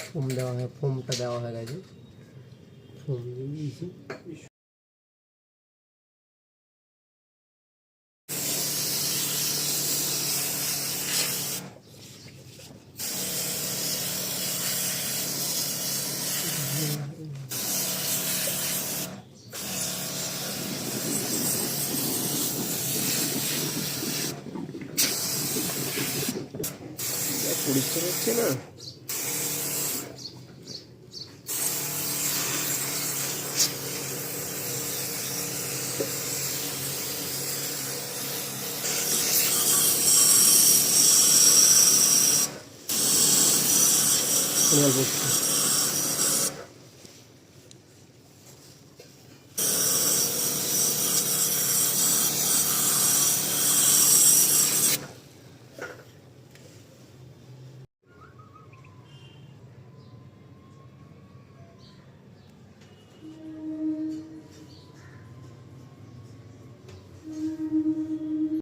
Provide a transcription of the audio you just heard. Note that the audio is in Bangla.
ফোম দেওয়া হয়, ফোমটা দেওয়া হয়ে গেছে, ফোম দিয়ে দিয়েছি। পরিষ্কার হচ্ছে না। অল্প